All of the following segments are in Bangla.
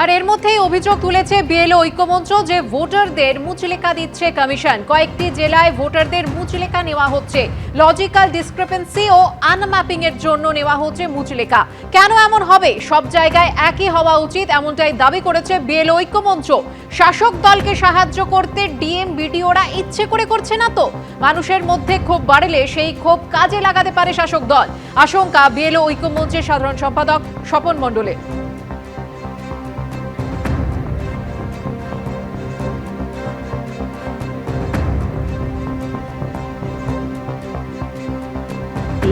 আর এর মধ্যেই অভিযোগ তুলেছে বিএলও ঐক্যমঞ্চ যে ভোটারদের মুচলেখা দিচ্ছে কমিশন। কয়েকটি জেলায় ভোটারদের মুচলেখা নেওয়া হচ্ছে, লজিক্যাল ডিসক্রিপেন্সি ও আনম্যাপিং এর জন্য নেওয়া হচ্ছে মুচলেখা। কেন এমন হবে? সব জায়গায় একই হওয়া উচিত, এমনটাই দাবি করেছে বিএলও ঐক্যমঞ্চ। শাসক দলকে সাহায্য করতে ডিএম বিডিওরা ইচ্ছে করে করছে না তো? মানুষের মধ্যে ক্ষোভ বাড়লে সেই ক্ষোভ কাজে লাগাতে পারে শাসক দল, আশঙ্কা বিএলও ঐক্যমঞ্চের সাধারণ সম্পাদক স্বপন মণ্ডলের।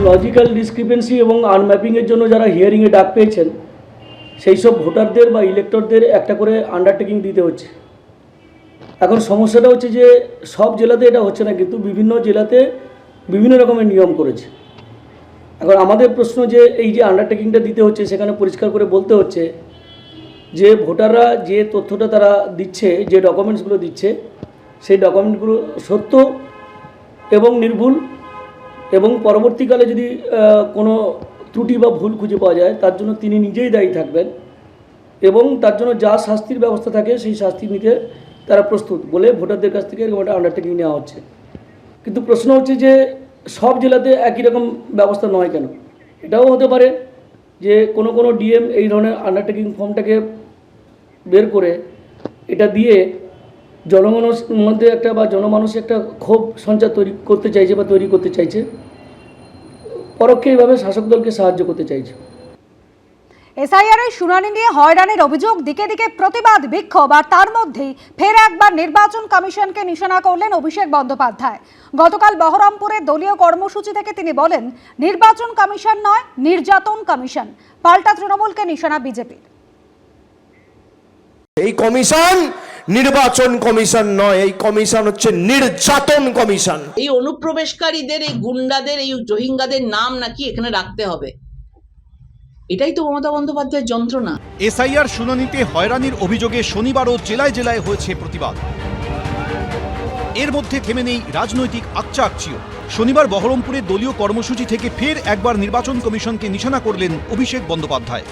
লজিক্যাল ডিসক্রিপেন্সি এবং আনম্যাপিংয়ের জন্য যারা হিয়ারিংয়ে ডাক পেয়েছেন সেই সব ভোটারদের বা ইলেক্টরদের একটা করে আন্ডারটেকিং দিতে হচ্ছে। এখন সমস্যাটা হচ্ছে যে সব জেলাতে এটা হচ্ছে না, কিন্তু বিভিন্ন জেলাতে বিভিন্ন রকমের নিয়ম করেছে। এখন আমাদের প্রশ্ন যে এই যে আন্ডারটেকিংটা দিতে হচ্ছে সেখানে পরিষ্কার করে বলতে হচ্ছে যে ভোটাররা যে তথ্যটা তারা দিচ্ছে, যে ডকুমেন্টসগুলো দিচ্ছে, সেই ডকুমেন্টগুলো সত্য এবং নির্ভুল, এবং পরবর্তীকালে যদি কোনো ত্রুটি বা ভুল খুঁজে পাওয়া যায় তার জন্য তিনি নিজেই দায়ী থাকবেন, এবং তার জন্য যা শাস্তির ব্যবস্থা থাকে সেই শাস্তি নিতে তারা প্রস্তুত বলে ভোটারদের কাছ থেকে এরকম একটা আন্ডারটেকিং নেওয়া হচ্ছে। কিন্তু প্রশ্ন হচ্ছে যে সব জেলাতে একই রকম ব্যবস্থা নয় কেন? এটাও হতে পারে যে কোনো কোনো ডিএম এই ধরনের আন্ডারটেকিং ফর্মটাকে বের করে এটা দিয়ে জনগণের মধ্যে একটা বা জনমানুষে একটা ক্ষোভ সঞ্চার করতে চাইছে বা তৈরি করতে চাইছে, পরোক্ষে এইভাবে শাসক দলকে সাহায্য করতে চাইছে। এসআইআর এর শুনানি নিয়ে হয়রানির অভিযোগ, দিকে দিকে প্রতিবাদ বিক্ষোভ, আর তার মধ্যেই ফের একবার নির্বাচন কমিশনকে নিশানা করলেন অভিষেক বন্দ্যোপাধ্যায়। গতকাল বহরমপুরে দলীয় কর্মসূচি থেকে তিনি বলেন, নির্বাচন কমিশন নয়, নির্যাতন কমিশন। পাল্টা তৃণমূলকে নিশানা বিজেপির। এই কমিশন নির্বাচন কমিশন নয়, এই কমিশন হচ্ছে নির্যাতন কমিশন। এই অনুপ্রবেশকারীদের, এই গুন্ডাদের, এই রোহিঙ্গাদের নাম নাকি এখানে রাখতে হবে, এটাই তো মমতা বন্দ্যোপাধ্যায়ের যন্ত্রণা। এসআইআর শুনানিতে হয়রানির অভিযোগে শনিবারও জেলায় জেলায় হয়েছে প্রতিবাদ। এর মধ্যে থেমে নেই রাজনৈতিক আকচাকচিও। শনিবার বহরমপুরে দলীয় কর্মসূচি থেকে ফের একবার নির্বাচন কমিশনকে নিশানা করলেন অভিষেক বন্দ্যোপাধ্যায়।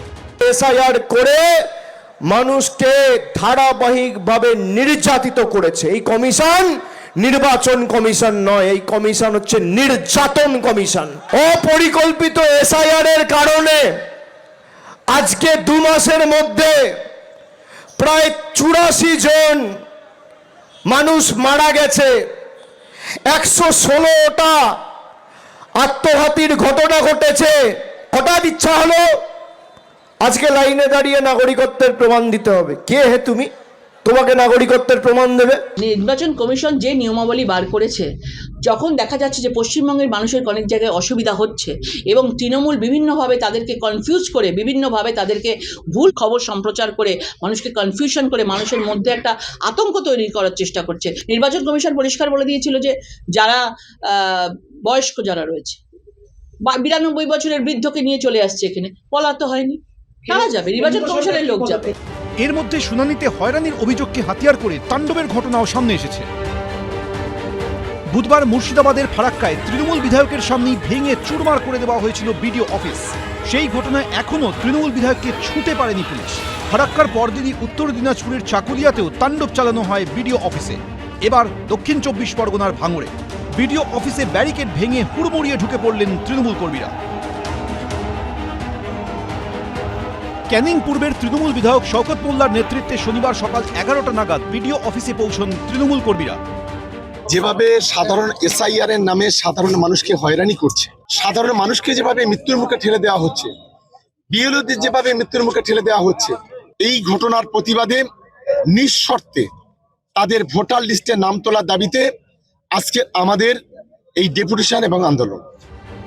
এসআইআর করে মানুষকে ধারাবাহিকভাবে নির্যাতিত করেছে এই কমিশন নির্বাচন কমিশন নয়, এই কমিশন হচ্ছে নির্যাতন কমিশন। অপরিকল্পিত এসআইআর এর কারণে আজকে 2 মাসের মধ্যে প্রায় 84 জন মানুষ মারা গেছে, 116টা আত্মঘাতীর ঘটনা ঘটেছে। হঠাৎ ইচ্ছা হলো আজকে লাইনে দাঁড়িয়ে নাগরিকত্বের প্রমাণ দিতে হবে। কে হে তুমি? তোমাকে নাগরিকত্বের প্রমাণ দেবে? নির্বাচন কমিশন যে নিয়মাবলী বার করেছে, যখন দেখা যাচ্ছে যে পশ্চিমবঙ্গের মানুষের অনেক জায়গায় অসুবিধা হচ্ছে এবং তৃণমূল বিভিন্নভাবে তাদেরকে কনফিউজ করে, বিভিন্নভাবে তাদেরকে ভুল খবর সম্প্রচার করে, মানুষকে কনফিউশন করে, মানুষের মধ্যে একটা আতঙ্ক তৈরি করার চেষ্টা করছে। নির্বাচন কমিশন পরিষ্কার বলে দিয়েছিল যে যারা বয়স্ক যারা রয়েছে, 92 বছরের বৃদ্ধকে নিয়ে চলে আসছে এখানে, বলা তো হয়নি, কারা যাবে? নির্বাচন কমিশনের লোক যাবে। এর মধ্যে শুনানিতে হয়রানির অভিযোগকে হাতিয়ার করে তাণ্ডবের ঘটনাও সামনে এসেছে। বুধবার মুর্শিদাবাদের ফারাক্কায় তৃণমূল বিধায়কের সামনেই ভেঙে চুরমার করে দেওয়া হয়েছিল বিডিও অফিস। সেই ঘটনায় এখনও তৃণমূল বিধায়ককে ছুঁতে পারেনি পুলিশ। ফারাক্কার পরদিনই উত্তর দিনাজপুরের চাকুলিয়াতেও তাণ্ডব চালানো হয় বিডিও অফিসে। এবার দক্ষিণ 24 পরগনার ভাঙড়ে বিডিও অফিসে ব্যারিকেড ভেঙে হুড়মুড়িয়ে ঢুকে পড়লেন তৃণমূল কর্মীরা। ক্যানিং পূর্বের তৃণমূল বিধায়ক শওকত মোল্লার নেতৃত্বে শনিবার সকাল 11টা নাগাদ বিডিও অফিসে পৌঁছন তৃণমূল কর্মীরা। যেভাবে সাধারণ এসআইআর এর নামে সাধারণ মানুষকে হয়রানি করছে, সাধারণ মানুষকে যেভাবে মৃত্যুর মুখে ঠেলে দেওয়া হচ্ছে, বিএলওদের যেভাবে মৃত্যুর মুখে ঠেলে দেওয়া হচ্ছে, এই ঘটনার প্রতিবাদে নিঃশর্তে তাদের ভোটার লিস্টে নাম তোলার দাবিতে আজকে আমাদের এই ডেপুটেশন এবং আন্দোলন।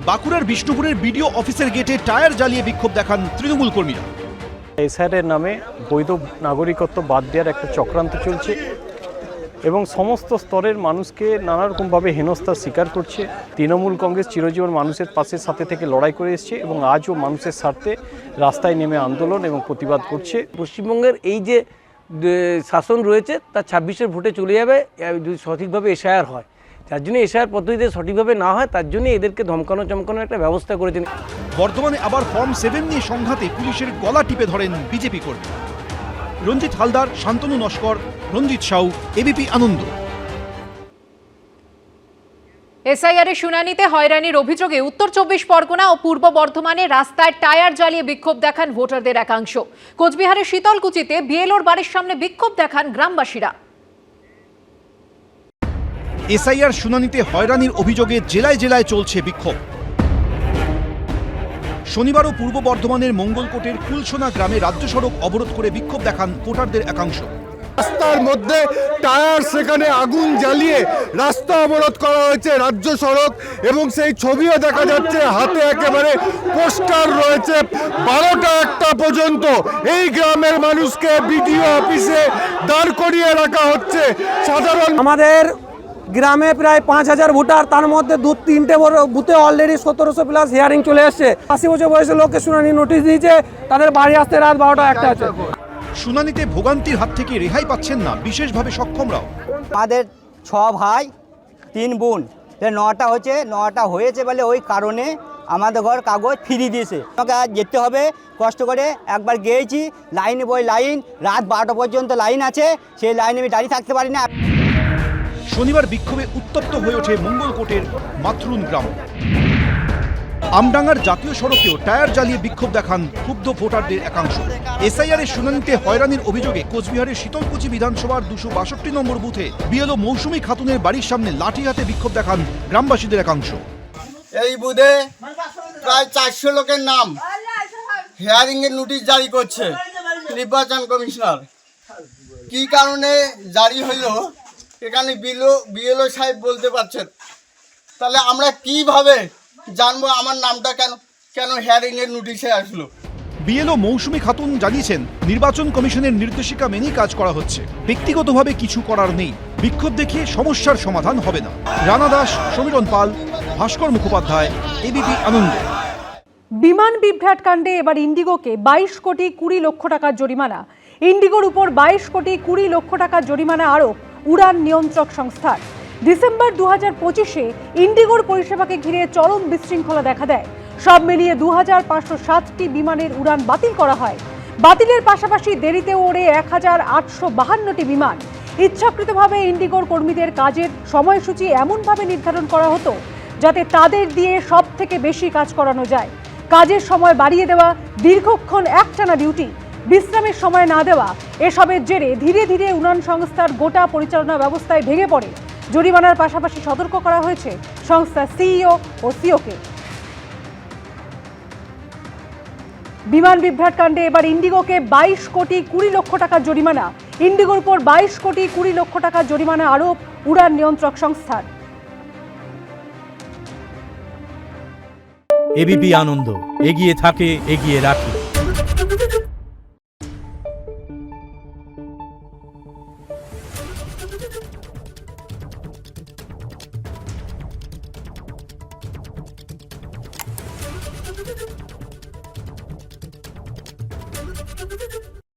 বাঁকুড়ার বিষ্ণুপুরের বিডিও অফিসের গেটে টায়ার জ্বালিয়ে বিক্ষোভ দেখান তৃণমূল কর্মীরা। এসআইআর নামে বৈধ নাগরিকত্ব বাদ দেওয়ার একটা চক্রান্ত চলছে এবং সমস্ত স্তরের মানুষকে নানারকমভাবে হেনস্থার শিকার করছে। তৃণমূল কংগ্রেস চিরজীবন মানুষের পাশে সাথে থেকে লড়াই করে এসছে এবং আজও মানুষের স্বার্থে রাস্তায় নেমে আন্দোলন এবং প্রতিবাদ করছে। পশ্চিমবঙ্গের এই যে শাসন রয়েছে তা 26-এর ভোটে চলে যাবে যদি সঠিকভাবে এসআইআর হয়। যার জন্য এসআইআর পদ্ধতিতে সঠিকভাবে না হয় তার জন্য এদেরকে ধমকানো চমকানোর একটা ব্যবস্থা করেছেন। বর্তমানে আবার ফর্ম 7 নিয়ে সংঘাতে পুলিশের গলা টিপে ধরেন বিজেপি কর্মী। রঞ্জিত হালদার, শান্তনু নস্কর, রঞ্জিত সাউ, এবিপি আনন্দ। এসআইআর এর শুনানিতে হয়রানির অভিযোগে উত্তর 24 পরগনা ও পূর্ব বর্ধমানে রাস্তায় টায়ার জ্বালিয়ে বিক্ষোভ দেখান ভোটারদের একাংশ। কোচবিহারের শীতলকুচিতে বিএলওর বাড়ির সামনে বিক্ষোভ দেখান গ্রামবাসীরা। এসআইআর শুনানিতে হয়রানির অভিযোগে জেলায় জেলায় চলছে বিক্ষোভ। শনিবারও পূর্ব বর্ধমানের মঙ্গলকোটের কুলসোনা গ্রামে রাজ্য সড়ক অবরোধ করে বিক্ষোভ দেখান ভোটারদের একাংশ। রাস্তার মধ্যে টায়ার সেখানে আগুন জ্বালিয়ে রাস্তা অবরোধ করা হয়েছে রাজ্য সড়ক, এবং সেই ছবিও দেখা যাচ্ছে। হাতে একেবারে পোস্টার রয়েছে। 12টা 1টা পর্যন্ত এই গ্রামের মানুষকে বিডিও অফিসে দাঁড় করিয়ে রাখা হচ্ছে। সাধারণ আমাদের গ্রামে প্রায় 5000 ভোটার, তার মধ্যে 2-3টে বুথে অলরেডি 1700+ হিয়ারিং চলে এসছে। 80 বছর বয়সের লোককে শুনানি নোটিশ দিয়েছে, তাদের বাড়ি আসতে রাত 12টা 1টা আছে। শুনানিতে ভোগান্তির হাত থেকে রেহাই পাচ্ছেন না বিশেষভাবে সক্ষমরাও। আমাদের 6 ভাই 3 বোন, 9টা হয়েছে বলে ওই কারণে আমাদের ঘর কাগজ ফিরিয়ে দিয়েছে। আমাকে আজ যেতে হবে কষ্ট করে। একবার গিয়েছি, লাইন বই লাইন, রাত 12টা পর্যন্ত লাইন আছে, সেই লাইনে আমি দাঁড়িয়ে থাকতে পারি না। শনিবার বিক্ষোভে উত্তপ্ত হয়ে ওঠে মঙ্গলকোটের মাথরুন গ্রাম। আমডাঙ্গার জাতীয় সড়কেও টায়ার জ্বালিয়ে বিক্ষোভ দেখান ক্ষুব্ধ ভোটারদের একাংশ। এসআইআর এর শুনানিতে হয়রানির অভিযোগে কোচবিহারের শীতলকুচি বিধানসভার 262 নম্বর বুথে বিএলও মৌসুমী খাতুনের বাড়ির সামনে লাঠি হাতে বিক্ষোভ দেখান গ্রামবাসীদের একাংশ। এই বুথে প্রায় 400 লোকের নাম হিয়ারিং এর নোটিশ জারি করছে নির্বাচন কমিশনার। কি কারণে জারি হলো এখানে বিএলও সাহেব বলতে পারছেন। তাহলে আমরা কিভাবে জানবো আমার নামটা কেন হিয়ারিং এর নোটিশে আসলো? বিএলও মৌসুমী খাতুন জানিয়েছেন, নির্বাচন কমিশনের নির্দেশিকা মেনেই কাজ করা হচ্ছে, ব্যক্তিগতভাবে কিছু করার নেই। বিক্ষোভ দেখিয়ে সমস্যার সমাধান হবে না। রানা দাস, সমীরণ পাল, ভাস্কর মুখোপাধ্যায়, এবিপি আনন্দ। বিমান বিভ্রাট কাণ্ডে এবার ইন্ডিগোকে 22 কোটি 20 লক্ষ টাকার জরিমানা। ইন্ডিগোর উপর 22 কোটি 20 লক্ষ টাকার জরিমানা আরোপ উড়ান নিয়ন্ত্রক সংস্থার। ডিসেম্বর 2025-এ ইন্ডিগোর পরিষেবাকে ঘিরে চরম বিশৃঙ্খলা দেখা দেয়। সব মিলিয়ে 2507টি বিমানের উড়ান বাতিল করা হয়। বাতিলের পাশাপাশি দেরিতে ওড়ে 1852টি বিমান। ইচ্ছাকৃতভাবে ইন্ডিগোর কর্মীদের কাজের সময়সূচি এমনভাবে নির্ধারণ করা হতো যাতে তাদের দিয়ে সব থেকে বেশি কাজ করানো যায়। কাজের সময় বাড়িয়ে দেওয়া, দীর্ঘক্ষণ একটানা ডিউটি, বিশ্রামের সময় না দেওয়া, এসবের জেরে ধীরে ধীরে উড়ান সংস্থার গোটা পরিচালনা ব্যবস্থায় ভেঙে পড়ে। জরিমানার পাশাপাশি সতর্ক করা হয়েছে সংস্থার সিইও ও সিওকে। বিমান বিভ্রাট কাণ্ডে এবার ইন্ডিগোকে 22 কোটি 20 লক্ষ টাকার জরিমানা। ইন্ডিগোর উপর 22 কোটি 20 লক্ষ টাকার জরিমানা আরোপ উড়ান নিয়ন্ত্রক সংস্থার। এবিপি আনন্দ, এগিয়ে থাকে, এগিয়ে রাখে।